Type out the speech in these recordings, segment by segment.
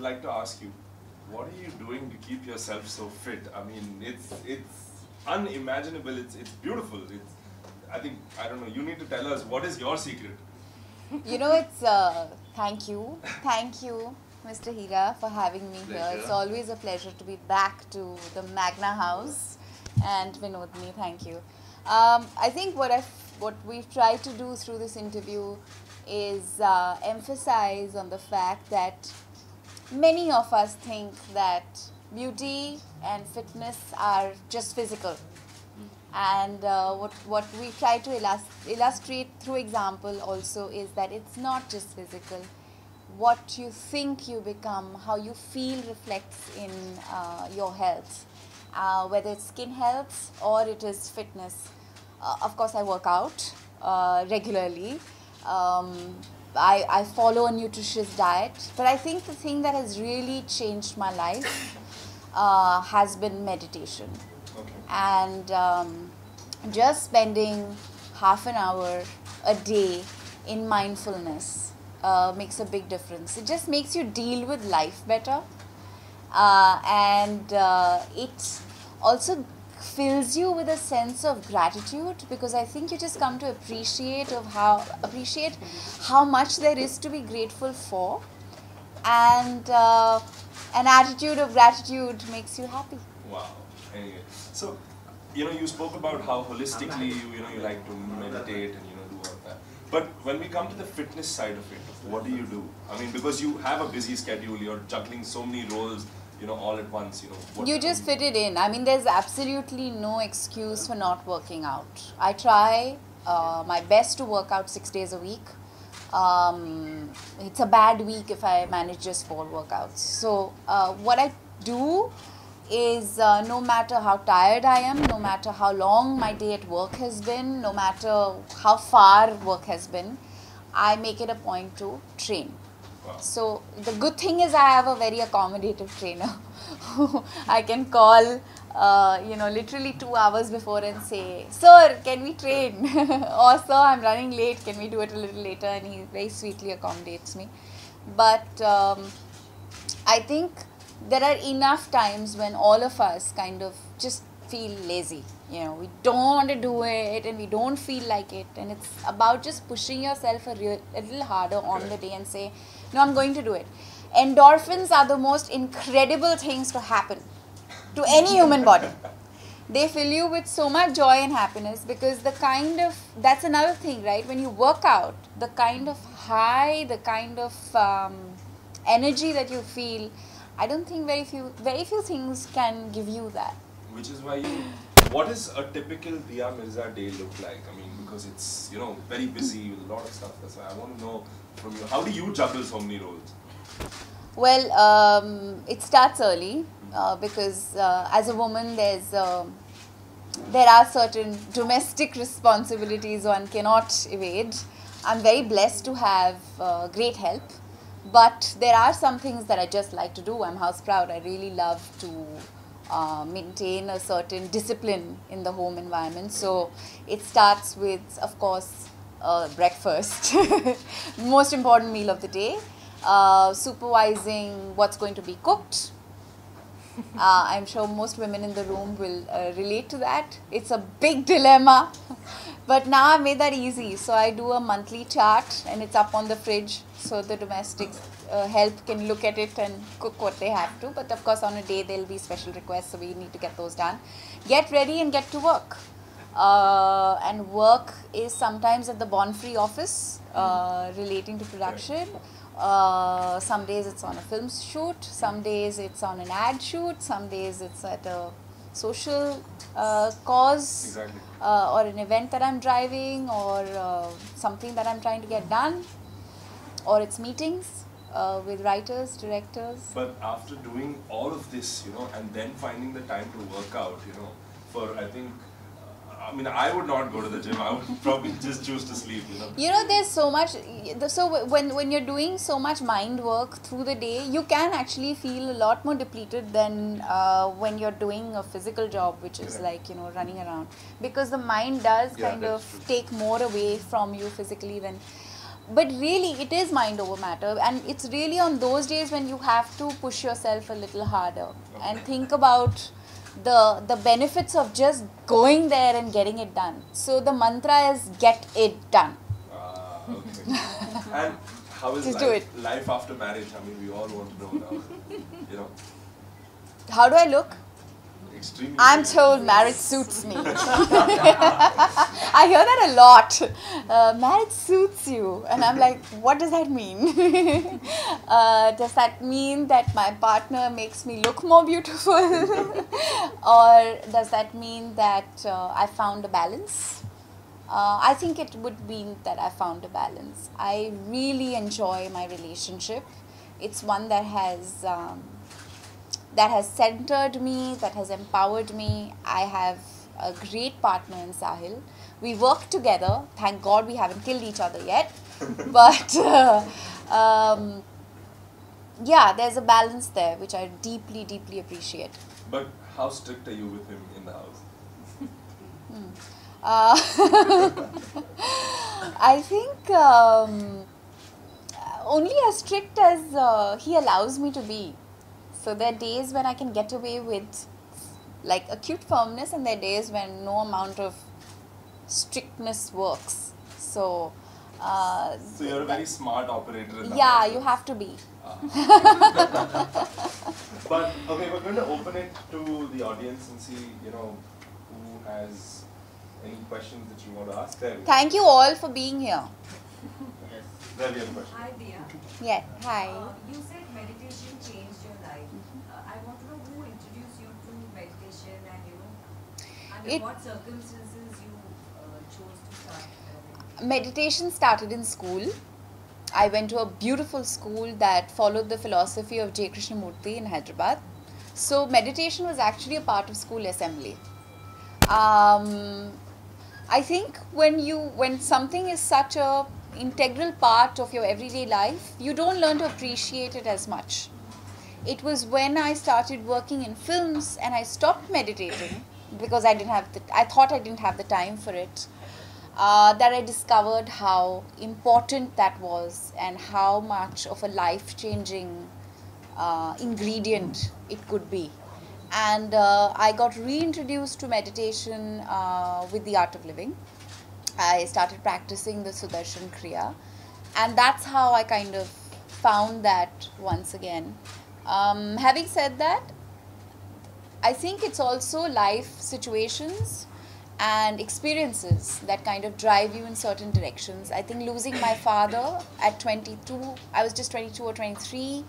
like to ask you, what are you doing to keep yourself so fit? I mean, it's unimaginable. It's beautiful. I think, I don't know. You need to tell us, what is your secret? You know, it's thank you, Mr. Hira, for having me here. It's always a pleasure to be back to the Magna House, and Vinodni, thank you. I think what we've tried to do through this interview is emphasize on the fact that many of us think that beauty and fitness are just physical. And what we try to illustrate through example also is that it's not just physical. What you think you become, how you feel reflects in your health, whether it's skin health or it is fitness. Of course, I work out regularly. I follow a nutritious diet, but I think the thing that has really changed my life has been meditation. Okay. And just spending half an hour a day in mindfulness makes a big difference. It just makes you deal with life better, and it also fills you with a sense of gratitude, because I think you just come to appreciate how much there is to be grateful for, and an attitude of gratitude makes you happy. Wow. Anyway, so you spoke about how holistically you like to meditate and do all of that. But when we come to the fitness side of it, what do you do? I mean, because you have a busy schedule, you're juggling so many roles, all at once. You just fit it in. I mean, there's absolutely no excuse for not working out. I try my best to work out 6 days a week. It's a bad week if I manage just 4 workouts. So what I do is no matter how tired I am, no matter how long my day at work has been, no matter how far work has been, I make it a point to train. Wow. So the good thing is I have a very accommodative trainer who I can call literally 2 hours before and say, "Sir, can we train?" Or, "Sir, I'm running late, can we do it a little later?" And he very sweetly accommodates me. But I think there are enough times when all of us kind of just feel lazy. We don't want to do it and we don't feel like it. And it's about just pushing yourself a little harder on the day and say, "No, I'm going to do it." Endorphins are the most incredible things to happen to any human body. They fill you with so much joy and happiness, because that's another thing, right? When you work out, the kind of high, the kind of energy that you feel, I don't think very few things can give you that. Which is why what does a typical Diya Mirza day look like? I mean, because it's, very busy with a lot of stuff. That's why I want to know from you, how do you juggle so many roles? Well, it starts early because as a woman there are certain domestic responsibilities one cannot evade. I'm very blessed to have great help. But there are some things that I just like to do. I'm house proud. I really love to maintain a certain discipline in the home environment. So it starts with, of course, breakfast, most important meal of the day, supervising what's going to be cooked. I'm sure most women in the room will relate to that. It's a big dilemma. But now I've made that easy. So I do a monthly chart and it's up on the fridge. So the domestic help can look at it and cook what they have to. But of course on a day there will be special requests, so we need to get those done. Get ready and get to work. And work is sometimes at the Bonfree office relating to production. Some days it's on a film shoot, some days it's on an ad shoot, some days it's at a social cause, exactly. Or an event that I'm driving, or something that I'm trying to get done, or it's meetings with writers, directors. But after doing all of this, and then finding the time to work out, for I think, I mean, I would not go to the gym. I would probably just choose to sleep, There's so much. So when you're doing so much mind work through the day, you can actually feel a lot more depleted than when you're doing a physical job, which is like, running around. Because the mind does kind of take more away from you physically than. but really it is mind over matter, and it's really on those days when you have to push yourself a little harder and think about the benefits of just going there and getting it done. So the mantra is get it done. Okay. And how is Just do it. life after marriage? I mean, we all want to know now. You know, How do I look? extremely. I'm told marriage suits me. I hear that a lot. Marriage suits you. And I'm like, what does that mean? Does that mean that my partner makes me look more beautiful? Or does that mean that I found a balance? I think it would mean that I found a balance. I really enjoy my relationship. It's one that has centered me, that has empowered me. I have a great partner in Sahil. We work together. Thank God we haven't killed each other yet. But yeah, there's a balance there which I deeply, deeply appreciate. But how strict are you with him in the house? I think only as strict as he allows me to be. So there are days when I can get away with like acute firmness, and there are days when no amount of strictness works. So So you're a very smart operator in the yeah, house. you have to be. But okay, we're going to open it to the audience and see, you know, who has any questions that you want to ask. There we go. Thank you all for being here. There we have a question. Hi, Dia. Yeah, hi. You said meditation changed your life. I want to know who introduced you to meditation, and under what circumstances you chose to start. Meditation started in school. I went to a beautiful school that followed the philosophy of J. Krishnamurti in Hyderabad. So meditation was actually a part of school assembly. I think when something is such a integral part of your everyday life, you don't learn to appreciate it as much. It was when I started working in films and I stopped meditating because I thought I didn't have the time for it, that I discovered how important that was and how much of a life-changing ingredient it could be. And I got reintroduced to meditation with the Art of Living. I started practicing the Sudarshan Kriya, and that's how I kind of found that once again. Having said that, I think it's also life situations and experiences that kind of drive you in certain directions. I think losing my father at 22, I was just 22 or 23,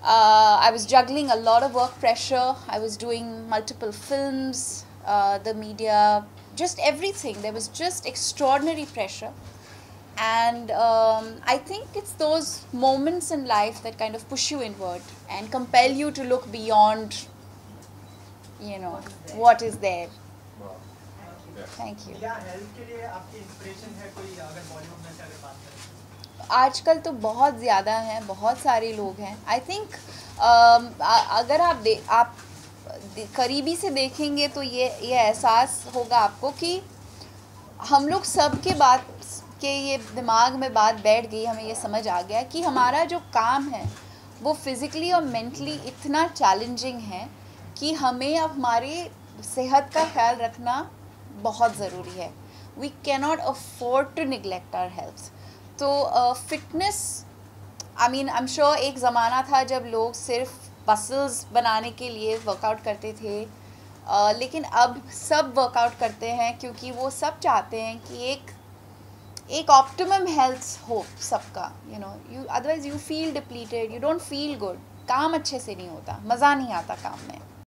I was juggling a lot of work pressure. I was doing multiple films, the media, just everything. There was just extraordinary pressure. And I think it's those moments in life that kind of push you inward and compel you to look beyond, you know, what is there. Wow. Yeah. Thank you. क्या health के लिए आपकी inspiration है कोई, अगर बॉलीवुड में से अगर बात करें? आजकल तो बहुत ज़्यादा हैं, बहुत सारे लोग हैं. आई थिंक अगर आप करीबी से देखेंगे तो ये एहसास होगा आपको कि हम लोग सब के बात के ये दिमाग में बात बैठ गई, हमें ये समझ आ गया कि हमारा जो काम है वो फिज़िकली और मेंटली इतना चैलेंजिंग है कि हमें अब हमारी सेहत का ख्याल रखना बहुत ज़रूरी है. We cannot afford to neglect our health. तो fitness, I mean I am sure एक ज़माना था जब लोग सिर्फ मसल्स बनाने के लिए वर्कआउट करते थे, लेकिन अब सब वर्कआउट करते हैं क्योंकि वो सब चाहते हैं कि एक ऑप्टिमम हेल्थ हो सबका. You know, you otherwise you feel depleted, you don't feel good. काम अच्छे से नहीं होता, मज़ा नहीं आता काम में.